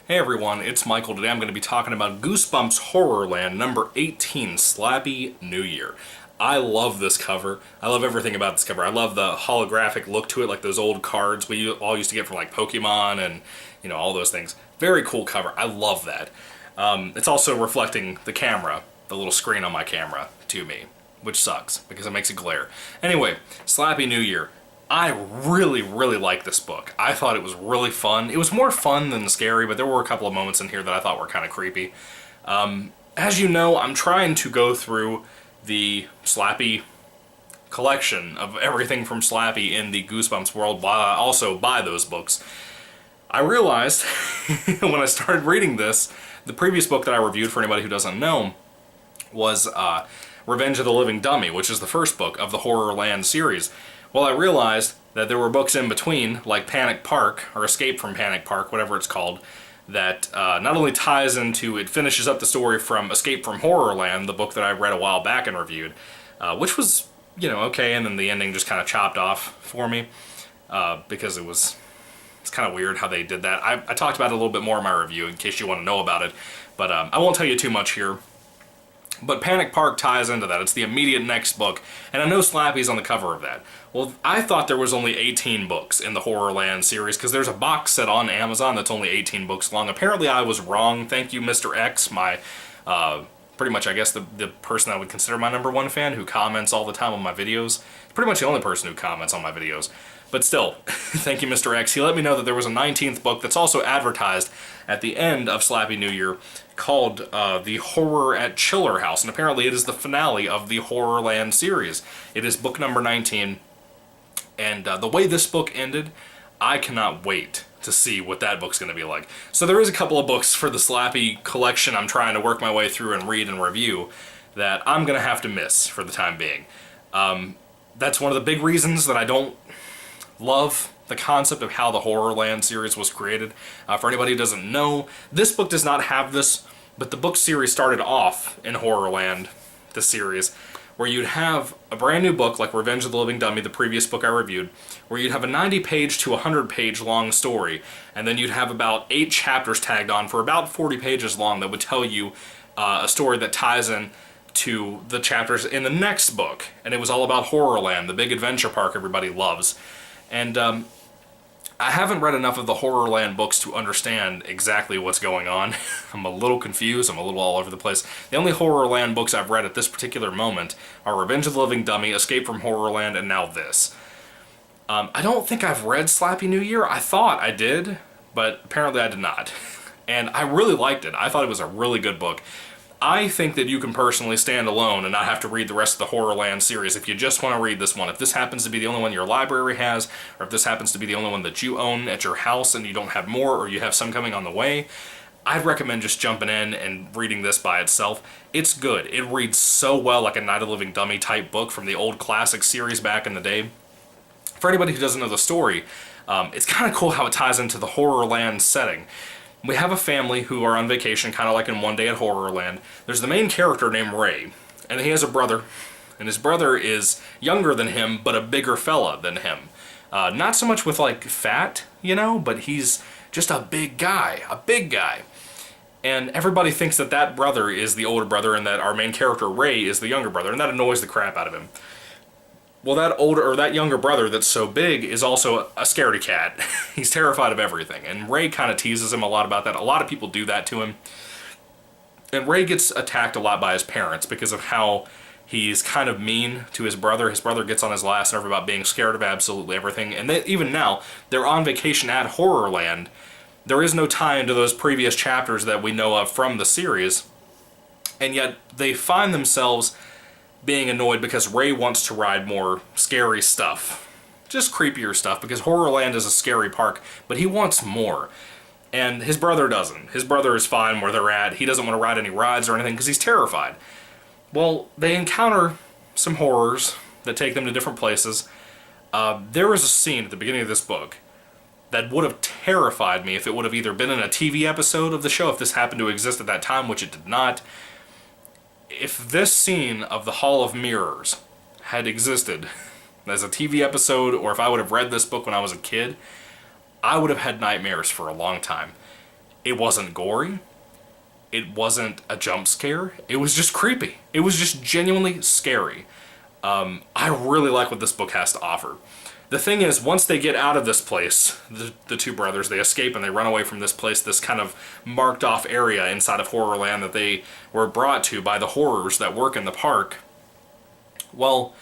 Hey everyone, it's Michael. Today I'm going to be talking about Goosebumps HorrorLand number 18, Slappy New Year. I love this cover. I love everything about this cover. I love the holographic look to it, like those old cards we all used to get from like Pokemon and, all those things. Very cool cover. I love that. It's also reflecting the camera, the little screen on my camera, to me, which sucks because it makes it glare. Anyway, Slappy New Year. I really like this book. I thought it was really fun. It was more fun than scary, but there were a couple of moments in here that I thought were kind of creepy. As you know, I'm trying to go through the Slappy collection of everything from Slappy in the Goosebumps world, also buy those books. I realized when I started reading this, the previous book that I reviewed, for anybody who doesn't know, was Revenge of the Living Dummy, which is the first book of the HorrorLand series. Well, I realized that there were books in between, like Panic Park, or Escape from Panic Park, whatever it's called, that not only ties into, it finishes up the story from Escape from Horrorland, the book that I read a while back and reviewed, which was, okay, and then the ending just kind of chopped off for me, because it's kind of weird how they did that. I talked about it a little bit more in my review, in case you want to know about it, but I won't tell you too much here. But Panic Park ties into that. It's the immediate next book, and I know Slappy's on the cover of that. Well, I thought there was only 18 books in the HorrorLand series, because there's a box set on Amazon that's only 18 books long. Apparently I was wrong. Thank you, Mr. X, my, pretty much, I guess, the person I would consider my #1 fan, who comments all the time on my videos. He's pretty much the only person who comments on my videos. But still, thank you, Mr. X. He let me know that there was a 19th book that's also advertised at the end of Slappy New Year called The Horror at Chiller House, and apparently it is the finale of the HorrorLand series. It is book number 19, and the way this book ended, I cannot wait to see what that book's going to be like. So there is a couple of books for the Slappy collection I'm trying to work my way through and read and review that I'm going to have to miss for the time being. That's one of the big reasons that I don't love the concept of how the HorrorLand series was created. For anybody who doesn't know, this book does not have this, but the book series started off in HorrorLand, the series, where you'd have a brand new book like Revenge of the Living Dummy, the previous book I reviewed, where you'd have a 90-page to 100-page long story, and then you'd have about 8 chapters tagged on for about 40 pages long that would tell you a story that ties in to the chapters in the next book. And it was all about HorrorLand, the big adventure park everybody loves. And I haven't read enough of the HorrorLand books to understand exactly what's going on. I'm a little confused, I'm a little all over the place. The only HorrorLand books I've read at this particular moment are Revenge of the Living Dummy, Escape from Horrorland, and now this. I don't think I've read Slappy New Year. I thought I did, but apparently I did not. And I really liked it. I thought it was a really good book. I think that you can personally stand alone and not have to read the rest of the HorrorLand series if you just want to read this one. If this happens to be the only one your library has, or if this happens to be the only one that you own at your house and you don't have more, or you have some coming on the way, I'd recommend just jumping in and reading this by itself. It's good. It reads so well like a Night of the Living Dummy type book from the old classic series back in the day. For anybody who doesn't know the story, it's kind of cool how it ties into the HorrorLand setting. We have a family who are on vacation, kind of like in One Day at HorrorLand. There's the main character named Ray, and he has a brother, and his brother is younger than him, but a bigger fella than him. Not so much with, like, fat, but he's just a big guy, And everybody thinks that that brother is the older brother and that our main character, Ray, is the younger brother, and that annoys the crap out of him. Well, that younger brother that's so big is also a scaredy cat. He's terrified of everything, and Ray kind of teases him a lot about that. A lot of people do that to him. And Ray gets attacked a lot by his parents because of how he's kind of mean to his brother. His brother gets on his last nerve about being scared of absolutely everything. And even now, they're on vacation at Horrorland. There is no tie into those previous chapters that we know of from the series. And yet, they find themselves being annoyed because Ray wants to ride more scary stuff. Just creepier stuff, because HorrorLand is a scary park, but he wants more. And his brother doesn't. His brother is fine where they're at. He doesn't want to ride any rides or anything because he's terrified. Well, they encounter some horrors that take them to different places. There is a scene at the beginning of this book that would have terrified me if it would have either been in a TV episode of the show, if this happened to exist at that time, which it did not. If this scene of the Hall of Mirrors had existed as a TV episode, or if I would have read this book when I was a kid, I would have had nightmares for a long time. It wasn't gory. It wasn't a jump scare. It was just creepy. It was just genuinely scary. I really like what this book has to offer. The thing is, once they get out of this place, the two brothers, they escape and they run away from this place, this kind of marked off area inside of Horrorland that they were brought to by the horrors that work in the park. Well,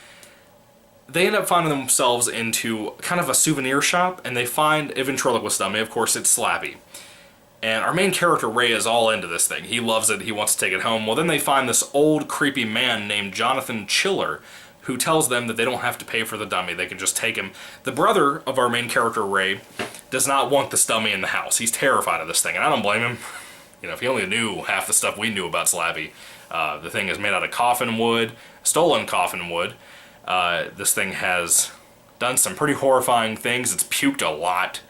they end up finding themselves into kind of a souvenir shop, and they find a ventriloquist dummy. Of course, it's Slappy. And our main character, Ray, is all into this thing. He loves it. He wants to take it home. Well, then they find this old, creepy man named Jonathan Chiller, who tells them that they don't have to pay for the dummy. They can just take him. The brother of our main character, Ray, does not want this dummy in the house. He's terrified of this thing, and I don't blame him. You know, if he only knew half the stuff we knew about Slappy. The thing is made out of coffin wood, stolen coffin wood. This thing has done some pretty horrifying things. It's puked a lot.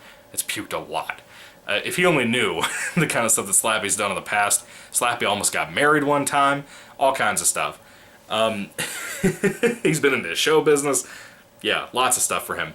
If he only knew the kind of stuff that Slappy's done in the past. Slappy almost got married one time. All kinds of stuff. He's been in the show business. Yeah, lots of stuff for him.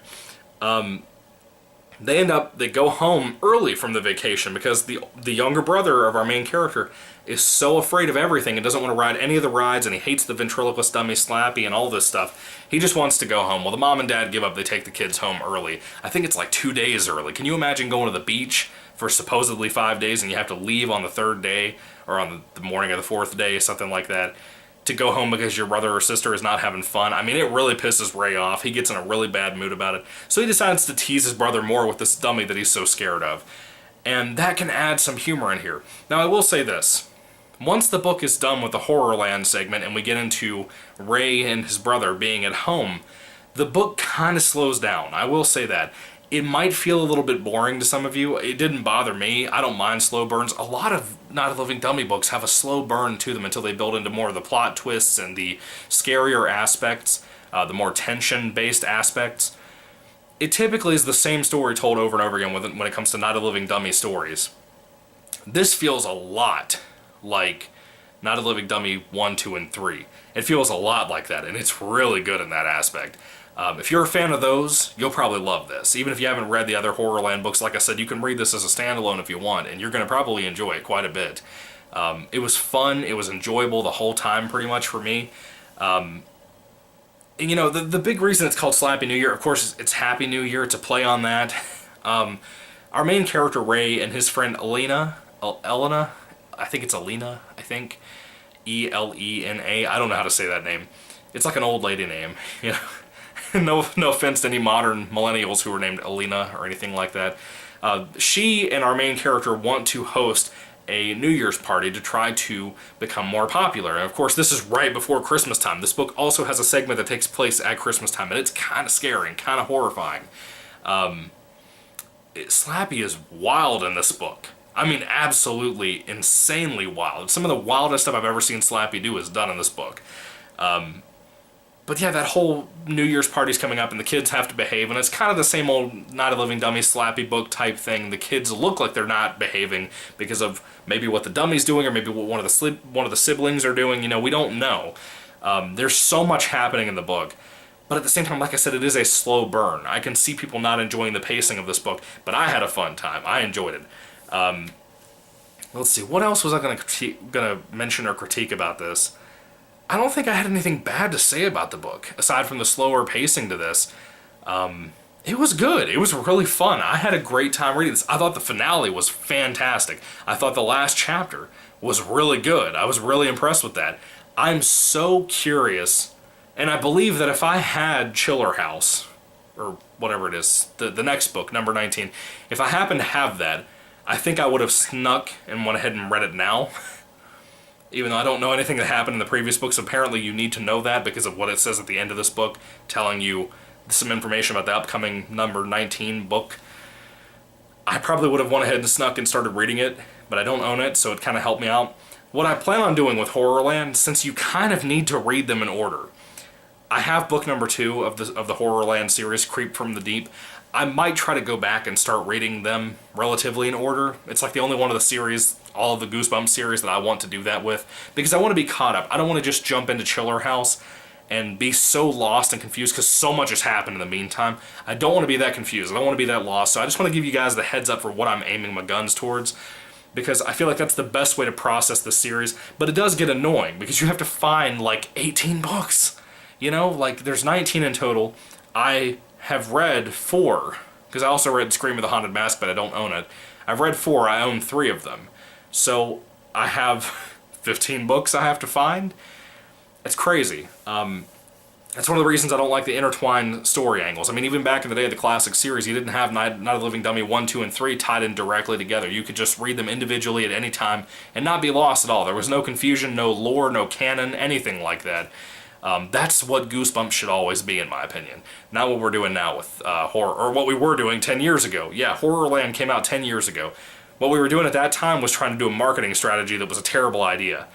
They go home early from the vacation because the younger brother of our main character is so afraid of everything and doesn't want to ride any of the rides, and he hates the ventriloquist dummy Slappy and all this stuff. He just wants to go home. Well, the mom and dad give up. They take the kids home early. I think it's like 2 days early. Can you imagine going to the beach for supposedly 5 days and you have to leave on the 3rd day or on the morning of the 4th day, something like that, to go home because your brother or sister is not having fun? I mean, it really pisses Ray off. He gets in a really bad mood about it. So he decides to tease his brother more with this dummy that he's so scared of. And that can add some humor in here. Now, I will say this. Once the book is done with the Horrorland segment and we get into Ray and his brother being at home, the book kind of slows down. I will say that. It might feel a little bit boring to some of you. It didn't bother me. I don't mind slow burns. A lot of Night of the Living Dummy books have a slow burn to them until they build into more of the plot twists and the scarier aspects, the more tension-based aspects. It typically is the same story told over and over again when it comes to Night of the Living Dummy stories. This feels a lot like Night of the Living Dummy 1, 2, and 3. It feels a lot like that, and it's really good in that aspect. If you're a fan of those, you'll probably love this. Even if you haven't read the other Horrorland books, like I said, you can read this as a standalone if you want, and you're going to probably enjoy it quite a bit. It was fun. It was enjoyable the whole time, pretty much, for me. And, you know, the big reason it's called Slappy New Year, of course, it's Happy New Year. It's a play on that. Our main character, Ray, and his friend Elena, I think it's Elena, Elena. I don't know how to say that name. It's like an old lady name, you know. No offense to any modern millennials who are named Elena or anything like that. She and our main character want to host a New Year's party to try to become more popular. And of course, this is right before Christmas time. This book also has a segment that takes place at Christmas time, and it's kind of scary and kind of horrifying. Slappy is wild in this book. I mean, absolutely insanely wild. Some of the wildest stuff I've ever seen Slappy do is done in this book. But yeah, that whole New Year's party's coming up and the kids have to behave, and it's kind of the same old Night of the Living Dummy Slappy book type thing. The kids look like they're not behaving because of maybe what the dummy's doing or maybe what one of the siblings are doing. You know, we don't know. There's so much happening in the book. But at the same time, like I said, it is a slow burn. I can see people not enjoying the pacing of this book, but I had a fun time. I enjoyed it. Let's see, what else was I going to mention or critique about this? I don't think I had anything bad to say about the book, aside from the slower pacing to this. It was good. It was really fun. I had a great time reading this. I thought the finale was fantastic. I thought the last chapter was really good. I was really impressed with that. I'm so curious, and I believe that if I had Chiller House, or whatever it is, the next book, number 19, if I happened to have that, I think I would have snuck and went ahead and read it now. Even though I don't know anything that happened in the previous books, apparently you need to know that because of what it says at the end of this book, telling you some information about the upcoming number 19 book. I probably would have went ahead and snuck and started reading it, but I don't own it, so it kind of helped me out. What I plan on doing with Horrorland, since you kind of need to read them in order, I have book number 2 of the Horrorland series, Creep from the Deep. I might try to go back and start reading them relatively in order. It's like the only one of the series, all of the Goosebumps series, that I want to do that with, because I want to be caught up. I don't want to just jump into Chiller House and be so lost and confused because so much has happened in the meantime. I don't want to be that confused. I don't want to be that lost, so I just want to give you guys the heads up for what I'm aiming my guns towards. because I feel like that's the best way to process the series, but it does get annoying because you have to find like 18 books. You know, like there's 19 in total. I have read 4, because I also read Scream of the Haunted Mask, but I don't own it. I've read 4, I own 3 of them. So I have 15 books I have to find. It's crazy. That's one of the reasons I don't like the intertwined story angles. I mean, even back in the day of the classic series, you didn't have Night of the Living Dummy 1, 2, and 3 tied in directly together. You could just read them individually at any time and not be lost at all. There was no confusion, no lore, no canon, anything like that. That's what Goosebumps should always be, in my opinion. Not what we're doing now with horror, or what we were doing 10 years ago. Yeah, HorrorLand came out 10 years ago. What we were doing at that time was trying to do a marketing strategy that was a terrible idea.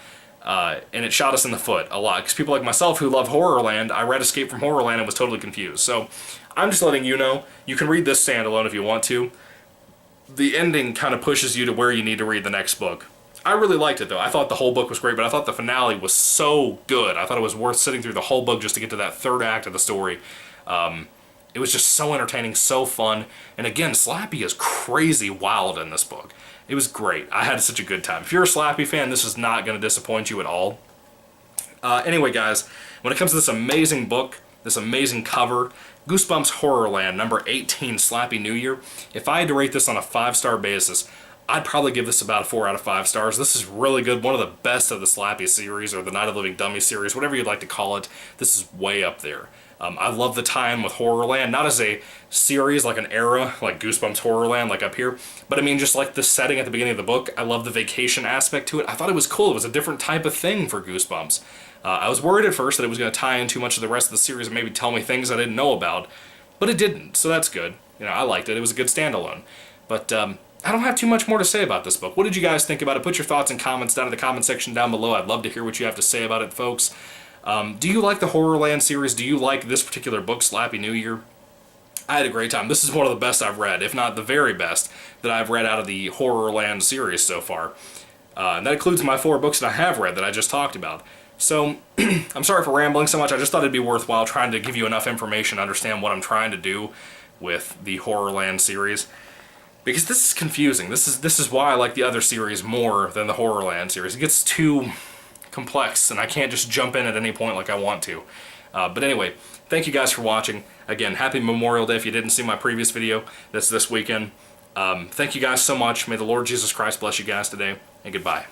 And it shot us in the foot a lot, because people like myself who love HorrorLand, I read Escape from Horrorland and was totally confused. So I'm just letting you know, you can read this standalone if you want to. The ending kind of pushes you to where you need to read the next book. I really liked it though. I thought the whole book was great, but I thought the finale was so good. I thought it was worth sitting through the whole book just to get to that third act of the story. It was just so entertaining, so fun. And again, Slappy is crazy wild in this book. It was great. I had such a good time. If you're a Slappy fan, this is not going to disappoint you at all. Anyway, guys, when it comes to this amazing book, this amazing cover, Goosebumps Horrorland, number 18, Slappy New Year, if I had to rate this on a 5-star basis, I'd probably give this about a 4 out of 5 stars. This is really good. One of the best of the Slappy series, or the Night of the Living Dummy series, whatever you'd like to call it. This is way up there. I love the tie-in with HorrorLand, not as a series, like an era, like Goosebumps Horrorland, like up here, but I mean just like the setting at the beginning of the book. I love the vacation aspect to it. I thought it was cool. It was a different type of thing for Goosebumps. I was worried at first that it was going to tie in too much of the rest of the series and maybe tell me things I didn't know about, but it didn't, so that's good. You know, I liked it. It was a good standalone. But I don't have too much more to say about this book. What did you guys think about it? Put your thoughts and comments down in the comment section down below. I'd love to hear what you have to say about it, folks. Do you like the HorrorLand series? Do you like this particular book, Slappy New Year? I had a great time. This is one of the best I've read, if not the very best, that I've read out of the HorrorLand series so far. And that includes my 4 books that I have read that I just talked about. So, I'm sorry for rambling so much. I just thought it'd be worthwhile trying to give you enough information to understand what I'm trying to do with the HorrorLand series. Because this is confusing. This is why I like the other series more than the HorrorLand series. It gets too complex, and I can't just jump in at any point like I want to. But anyway, thank you guys for watching. Again, happy Memorial Day if you didn't see my previous video that's this weekend. Thank you guys so much. May the Lord Jesus Christ bless you guys today, and goodbye.